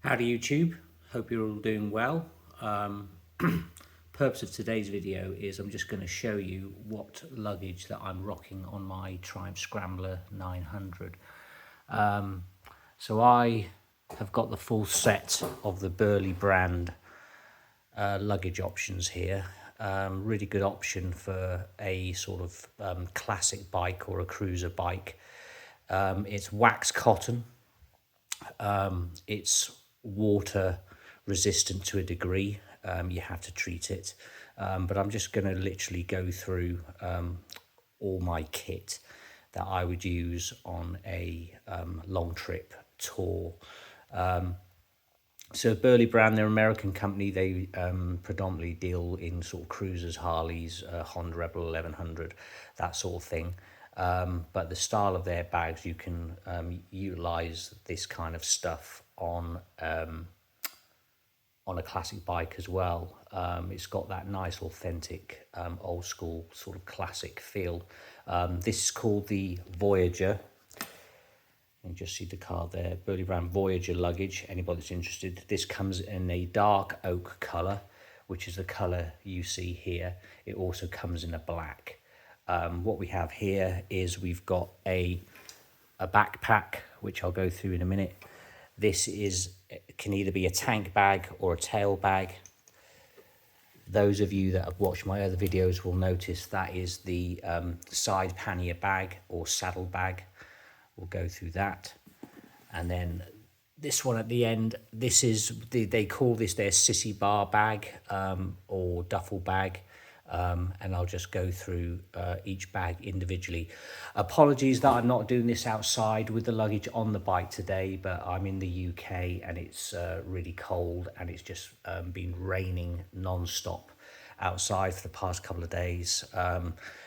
Howdy YouTube, hope you're all doing well. Purpose of today's video is I'm just going to show you what luggage that I'm rocking on my Triumph Scrambler 900. So I have got the full set of the Burly Brand luggage options here. Really good option for a sort of classic bike or a cruiser bike. It's wax cotton. It's water resistant to a degree. You have to treat it, but I'm just going to literally go through all my kit that I would use on a long trip tour. So Burly Brand, they're an American company. They predominantly deal in sort of cruisers, Harleys, Honda Rebel 1100, that sort of thing. But the style of their bags, you can utilize this kind of stuff on a classic bike as well. It's got that nice authentic old school sort of classic feel. This is called the Voyager. You can just see the card there, Burly Brand Voyager Luggage. Anybody that's interested, this comes in a dark oak color, which is the color you see here. It also comes in a black. What we have here is we've got a backpack, which I'll go through in a minute. This can either be a tank bag or a tail bag. Those of you that have watched my other videos will notice that is the side pannier bag or saddle bag. We'll go through that. And then this one at the end, this is, they call this their Sissy bar bag or duffel bag. And I'll just go through each bag individually. Apologies that I'm not doing this outside with the luggage on the bike today, but I'm in the UK and it's really cold and it's just been raining non-stop outside for the past couple of days.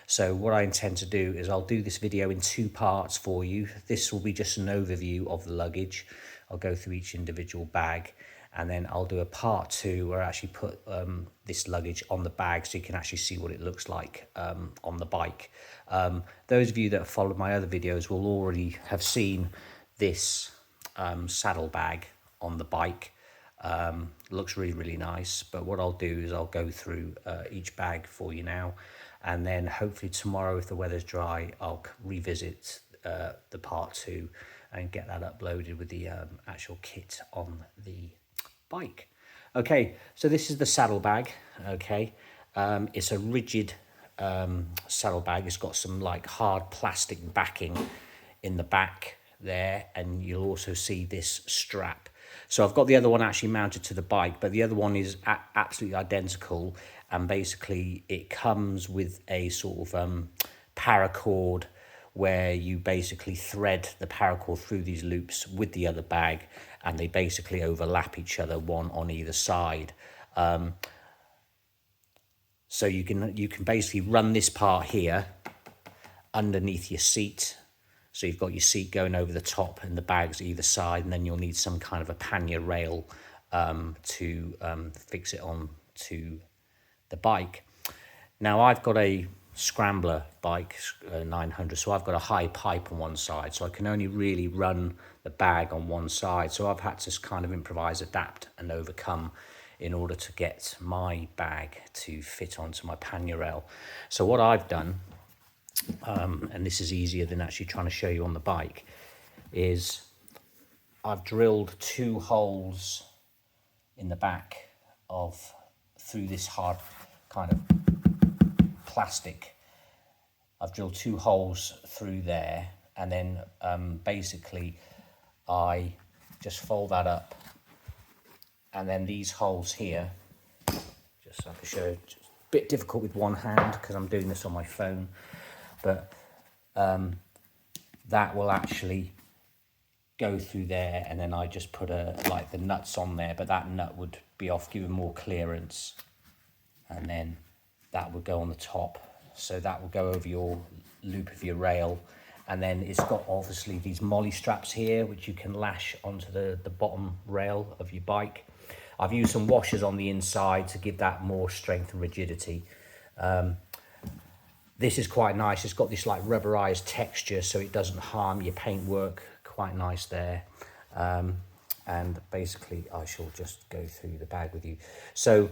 So what I intend to do is I'll do this video in two parts for you. This will be just an overview of the luggage. I'll go through each individual bag. And then I'll do a part two where I actually put this luggage on the bag so you can actually see what it looks like on the bike. Those of you that have followed my other videos will already have seen this saddle bag on the bike. Looks really, really nice. But what I'll do is I'll go through each bag for you now. And then hopefully tomorrow, if the weather's dry, I'll revisit the part two and get that uploaded with the actual kit on the bike. Okay, so this is the saddle bag. Okay, it's a rigid saddle bag. It's got some like hard plastic backing in the back there, and you'll also see this strap. So I've got the other one actually mounted to the bike, but the other one is absolutely identical, and basically it comes with a sort of paracord where you basically thread the paracord through these loops with the other bag, and they basically overlap each other, one on either side. So you can basically run this part here underneath your seat. So you've got your seat going over the top and the bags either side, and then you'll need some kind of a pannier rail to fix it on to the bike. Now I've got a Scrambler bike 900, so I've got a high pipe on one side, so I can only really run the bag on one side. So I've had to kind of improvise, adapt and overcome in order to get my bag to fit onto my pannier rail. So what I've done, and this is easier than actually trying to show you on the bike, is I've drilled 2 holes in the back through this hard kind of plastic. I've drilled 2 holes through there, and then basically I just fold that up, and then these holes here, just so I can show you, it's a bit difficult with one hand because I'm doing this on my phone, but that will actually go through there, and then I just put like the nuts on there, but that nut would be off, giving more clearance, and then that would go on the top, so that will go over your loop of your rail. And then it's got obviously these molly straps here which you can lash onto the bottom rail of your bike. I've used some washers on the inside to give that more strength and rigidity. This is quite nice. It's got this like rubberized texture so it doesn't harm your paintwork. Quite nice there. And and basically I shall just go through the bag with you. So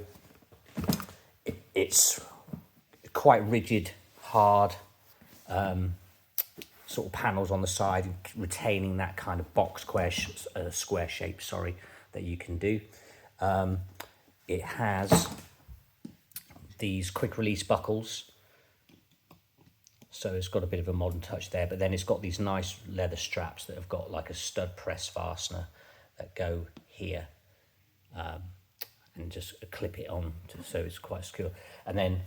it's quite rigid, hard, sort of panels on the side, retaining that kind of box square shape, sorry, that you can do. It has these quick release buckles, so it's got a bit of a modern touch there, but then it's got these nice leather straps that have got like a stud press fastener that go here, and just clip it on so it's quite secure. And then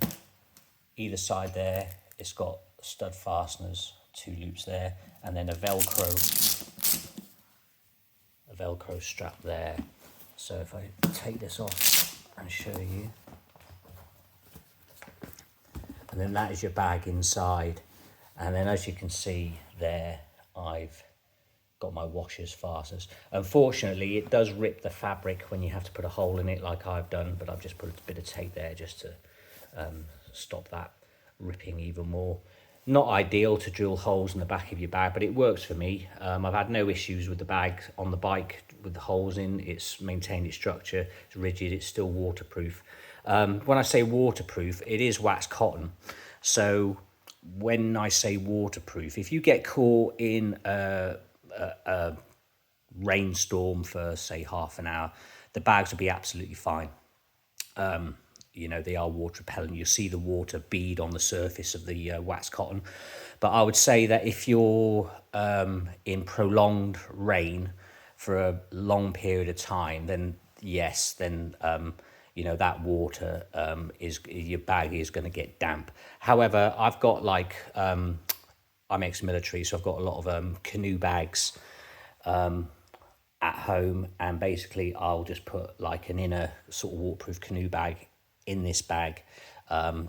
either side there, it's got stud fasteners, 2 loops there, and then a velcro strap there. So if I take this off and show you, and then that is your bag inside. And then as you can see there, I've got my washers, fasteners. Unfortunately, it does rip the fabric when you have to put a hole in it like I've done, but I've just put a bit of tape there just to stop that ripping even more. Not ideal to drill holes in the back of your bag, but it works for me. I've had no issues with the bag on the bike with the holes in. It's maintained its structure, it's rigid, it's still waterproof. When I say waterproof, it is waxed cotton. So when I say waterproof, if you get caught in a rainstorm for say half an hour, the bags will be absolutely fine. You know, they are water repellent. You see the water bead on the surface of the waxed cotton. But I would say that if you're in prolonged rain for a long period of time, then yes, then you know, that water your bag is going to get damp. However, I've got like I'm ex-military, so I've got a lot of canoe bags at home, and basically I'll just put like an inner sort of waterproof canoe bag in this bag,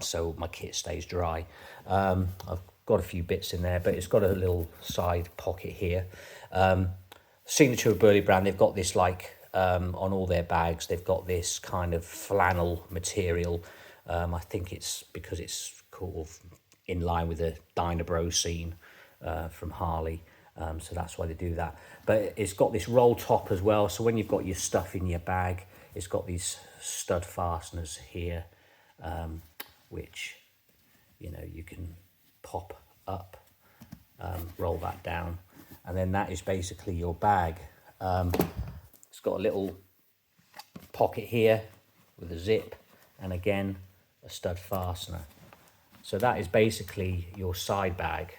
so my kit stays dry. I've got a few bits in there, but it's got a little side pocket here. Signature of Burly Brand, they've got this like on all their bags, they've got this kind of flannel material. I think it's because it's kind of in line with the Dynabro scene from Harley. So that's why they do that. But it's got this roll top as well, so when you've got your stuff in your bag, it's got these stud fasteners here, which, you know, you can pop up, roll that down, and then that is basically your bag. It's got a little pocket here with a zip, and again a stud fastener. So that is basically your side bag.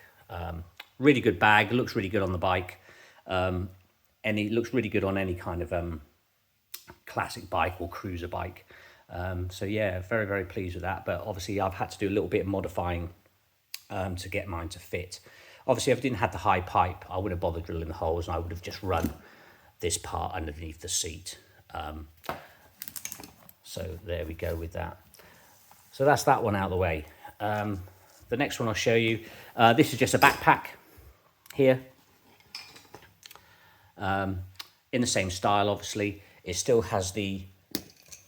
Really good bag, looks really good on the bike, and it looks really good on any kind of classic bike or cruiser bike. So yeah, very, very pleased with that. But obviously I've had to do a little bit of modifying to get mine to fit. Obviously, if I didn't have the high pipe, I wouldn't have bothered drilling the holes, and I would have just run this part underneath the seat. So there we go with that. So that's that one out of the way. The next one I'll show you, this is just a backpack here. In the same style, obviously. It still has the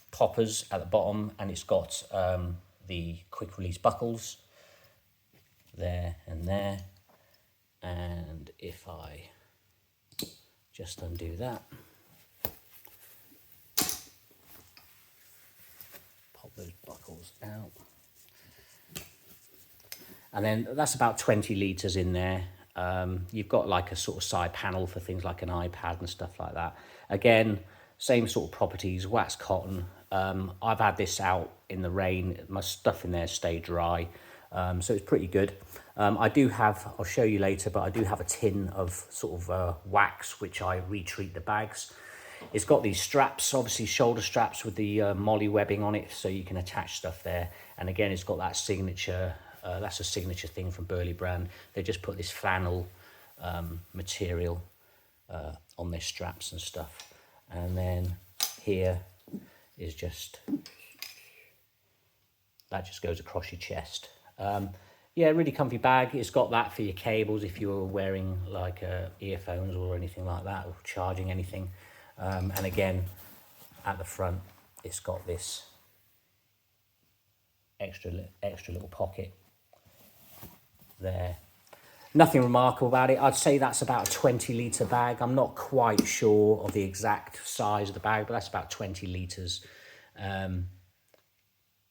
poppers at the bottom, and it's got the quick release buckles there and there. And if I just undo that, pop those buckles out, and then that's about 20 litres in there. You've got like a sort of side panel for things like an iPad and stuff like that. Again, same sort of properties, waxed cotton. I've had this out in the rain, my stuff in there stayed dry, so it's pretty good. I do have, I'll show you later, but I do have a tin of sort of wax which I retreat the bags. It's got these straps, obviously shoulder straps with the molly webbing on it, so you can attach stuff there. And again, it's got that signature, that's a signature thing from Burly Brand. They just put this flannel material on their straps and stuff. And then here is just, that just goes across your chest. Yeah, really comfy bag. It's got that for your cables if you're wearing like earphones or anything like that, or charging anything. And again, at the front, it's got this extra little pocket there. Nothing remarkable about it. I'd say that's about a 20 litre bag. I'm not quite sure of the exact size of the bag, but that's about 20 litres.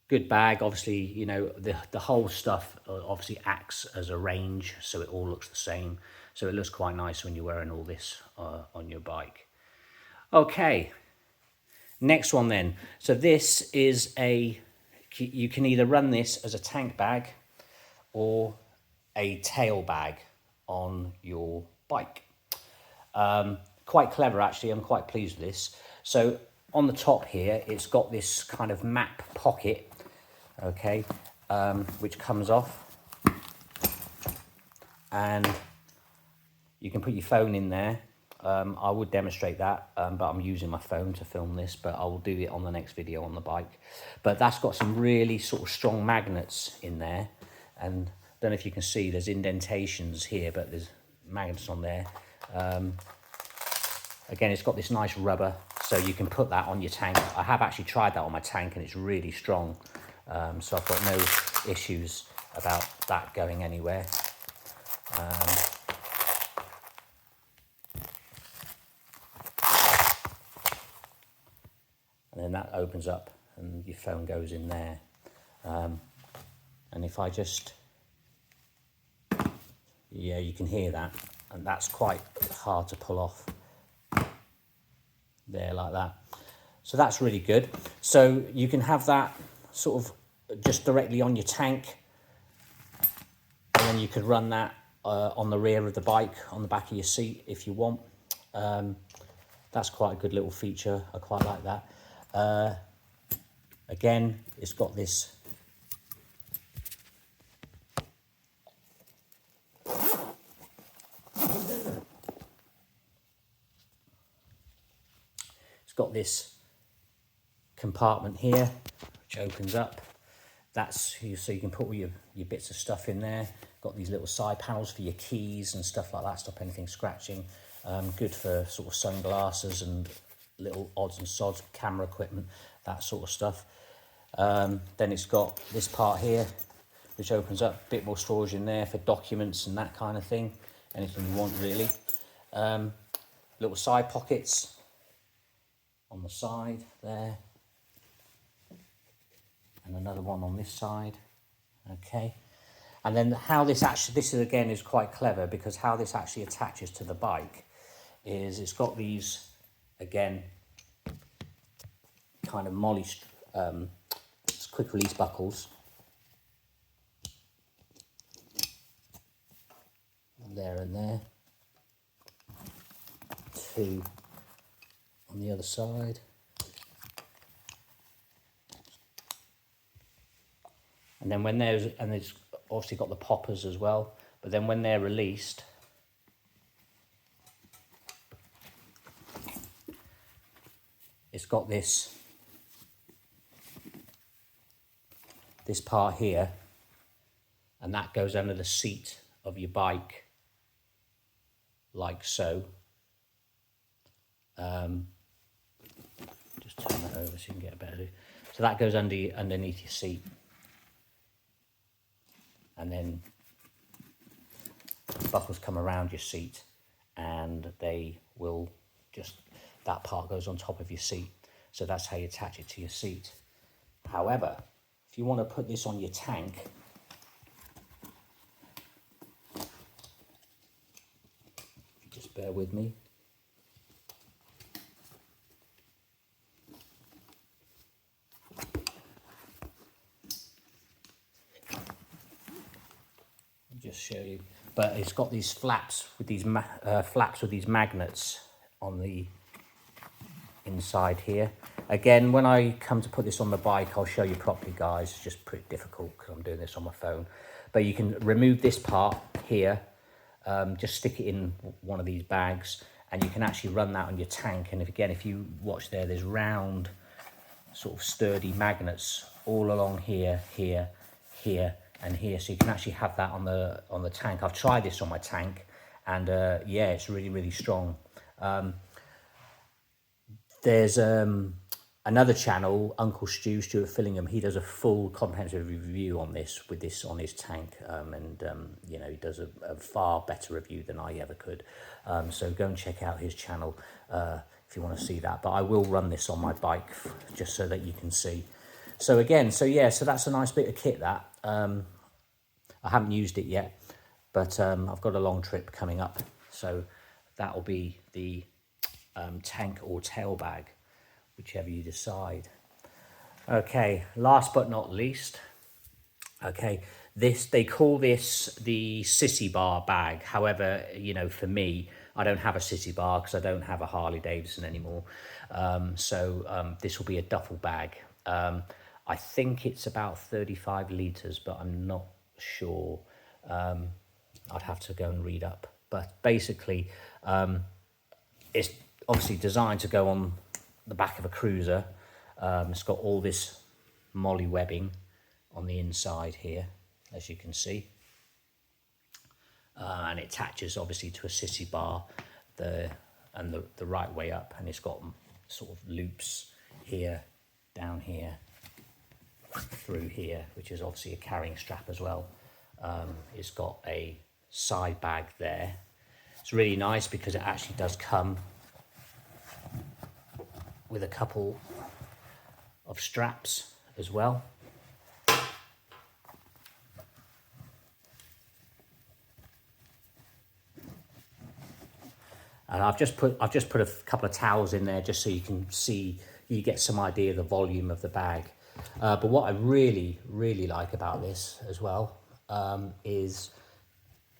Good bag. Obviously, you know, the whole stuff obviously acts as a range, so it all looks the same. So it looks quite nice when you're wearing all this on your bike. Okay, next one then. So this is you can either run this as a tank bag or a tail bag on your bike. Quite clever, actually. I'm quite pleased with this. So on the top here, it's got this kind of map pocket, okay, which comes off, and you can put your phone in there. I would demonstrate that, but I'm using my phone to film this, but I will do it on the next video on the bike. But that's got some really sort of strong magnets in there, and I don't know if you can see, there's indentations here, but there's magnets on there. Again, it's got this nice rubber, so you can put that on your tank. I have actually tried that on my tank, and it's really strong. So I've got no issues about that going anywhere. And then that opens up and your phone goes in there. And if I just, yeah, you can hear that, and that's quite hard to pull off there like that. So that's really good. So you can have that sort of just directly on your tank, and then you could run that on the rear of the bike, on the back of your seat if you want. That's quite a good little feature. I quite like that. Again, it's got this compartment here which opens up. That's so you can put all your bits of stuff in there. Got these little side panels for your keys and stuff like that, stop anything scratching. Good for sort of sunglasses and little odds and sods, camera equipment, that sort of stuff. Then it's got this part here which opens up, a bit more storage in there for documents and that kind of thing, anything you want really. Little side pockets on the side there, and another one on this side. Okay, and then how this is quite clever, because how this actually attaches to the bike is it's got these, again, kind of quick release buckles there and there, two on the other side, and then when there's obviously got the poppers as well, but then when they're released, it's got this part here, and that goes under the seat of your bike like so. Just turn that over so you can get a better view. So that goes underneath your seat, and then the buckles come around your seat, and they will that part goes on top of your seat. So that's how you attach it to your seat. However, if you want to put this on your tank, just bear with me. I'll just show you. But it's got these flaps with these magnets on the inside here. Again, when I come to put this on the bike, I'll show you properly, guys. It's just pretty difficult because I'm doing this on my phone. But you can remove this part here, just stick it in one of these bags, and you can actually run that on your tank. And if you watch there's round, sort of sturdy magnets all along here, here, here, and here. So you can actually have that on the tank. I've tried this on my tank, and yeah, it's really, really strong. There's another channel, Uncle Stuart Fillingham, he does a full comprehensive review on this on his tank, you know, he does a far better review than I ever could. So go and check out his channel if you want to see that. But I will run this on my bike just so that you can see. So again, so that's a nice bit of kit that. I haven't used it yet, but I've got a long trip coming up, so that will be the tank or tail bag, whichever you decide. Okay, last but not least, okay, they call this the Sissy bar bag. However, you know, for me, I don't have a Sissy bar because I don't have a Harley Davidson anymore. So this will be a duffel bag. I think it's about 35 litres, but I'm not sure. I'd have to go and read up. But basically, it's obviously designed to go on the back of a cruiser. It's got all this molly webbing on the inside here, as you can see. And it attaches obviously to a Sissy bar, the right way up, and it's got sort of loops here, down here, through here, which is obviously a carrying strap as well. It's got a side bag there. It's really nice because it actually does come with a couple of straps as well. And I've just put a couple of towels in there just so you can see, you get some idea of the volume of the bag. But what I really like about this as well is,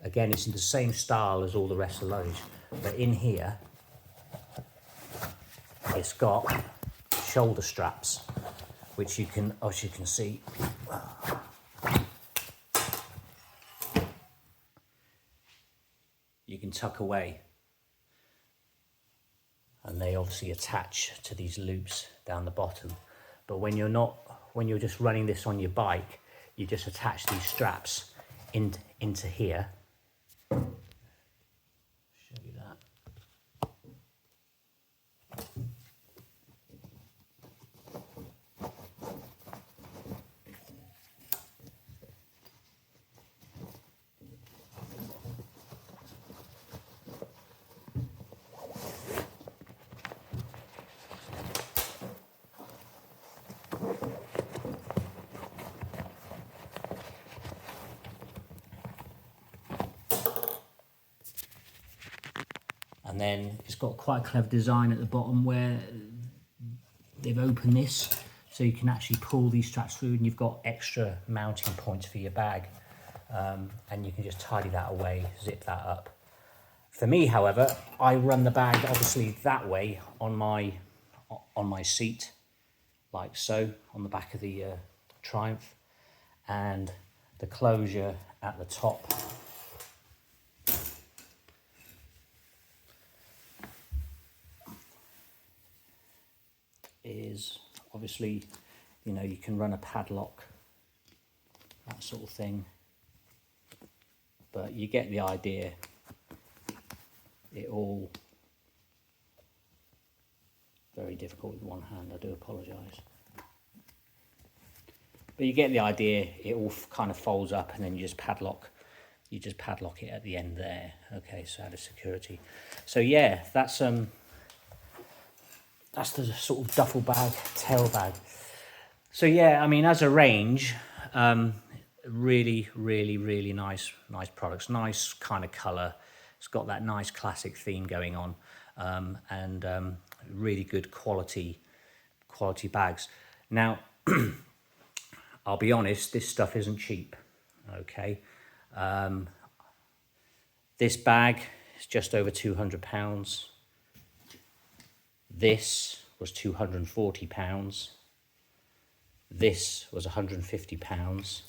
again, it's in the same style as all the rest of the luggage, but in here it's got shoulder straps, which you can, as you can see, you can tuck away, and they obviously attach to these loops down the bottom. But when you're just running this on your bike, you just attach these straps into here. Show you that. And then it's got quite a clever design at the bottom where they've opened this so you can actually pull these straps through, and you've got extra mounting points for your bag, and you can just tidy that away, zip that up. For me, however, I run the bag obviously that way on my seat, like so, on the back of the Triumph, and the closure at the top is obviously, you know, you can run a padlock, that sort of thing, but you get the idea. It all very difficult with one hand, I do apologise, but you get the idea. It all kind of folds up, and then you just padlock it at the end there. Okay, so out of security. So yeah, that's the sort of duffel bag, tail bag. So yeah, I mean, as a range, really nice products, nice kind of colour. It's got that nice classic theme going on, and really good quality bags. Now, I'll be honest, this stuff isn't cheap. Okay, this bag is just over £200. This was £240. This was £150.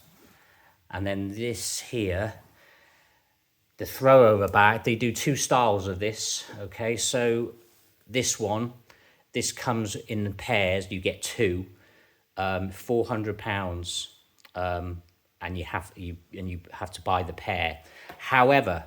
And then this here, the throwover bag, they do two styles of this. Okay, so this comes in pairs. You get two, £400, and you have to buy the pair. However,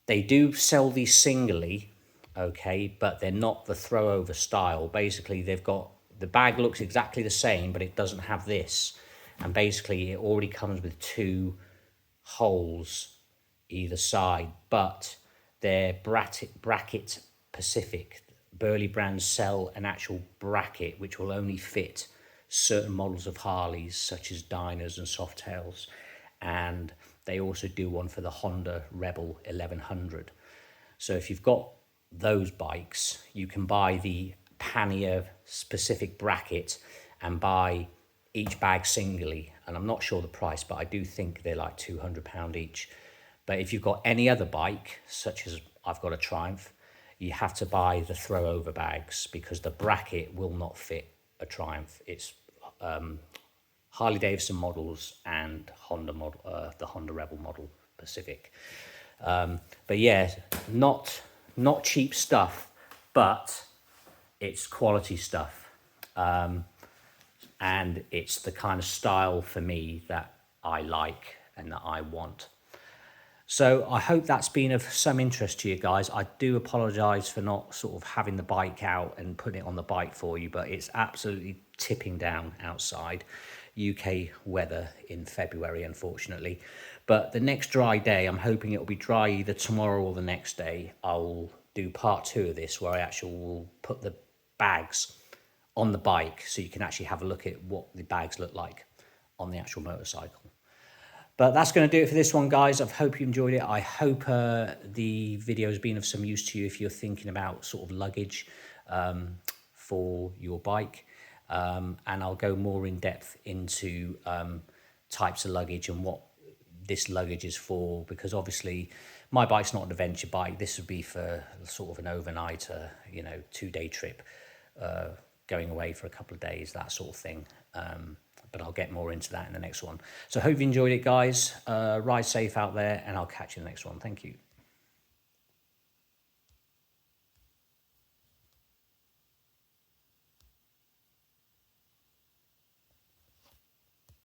they do sell these singly okay, but they're not the throw over style. Basically, they've got, the bag looks exactly the same, but it doesn't have this. And basically it already comes with two holes either side, but they're bracket Pacific. Burly Brand sell an actual bracket which will only fit certain models of Harleys, such as Diners and Softails, and they also do one for the Honda Rebel 1100. So if you've got those bikes, you can buy the pannier specific bracket and buy each bag singly. And I'm not sure the price, but I do think they're like £200 each. But if you've got any other bike, such as I've got a Triumph, you have to buy the throw over bags because the bracket will not fit a Triumph. It's Harley Davidson models and Honda model, the Honda Rebel model Pacific. But yeah, not cheap stuff, but it's quality stuff. And it's the kind of style for me that I like and that I want. So I hope that's been of some interest to you guys. I do apologise for not sort of having the bike out and putting it on the bike for you, but it's absolutely tipping down outside. UK weather in February, unfortunately. But the next dry day, I'm hoping it'll be dry either tomorrow or the next day. I'll do part 2 of this where I actually will put the bags on the bike so you can actually have a look at what the bags look like on the actual motorcycle. But that's going to do it for this one, guys. I hope you enjoyed it. I hope the video has been of some use to you if you're thinking about sort of luggage for your bike. And I'll go more in depth into types of luggage and what this luggage is for, because obviously my bike's not an adventure bike. This would be for sort of an overnight, 2-day trip, going away for a couple of days, that sort of thing. But I'll get more into that in the next one. So hope you enjoyed it, guys. Ride safe out there, and I'll catch you in the next one. Thank you.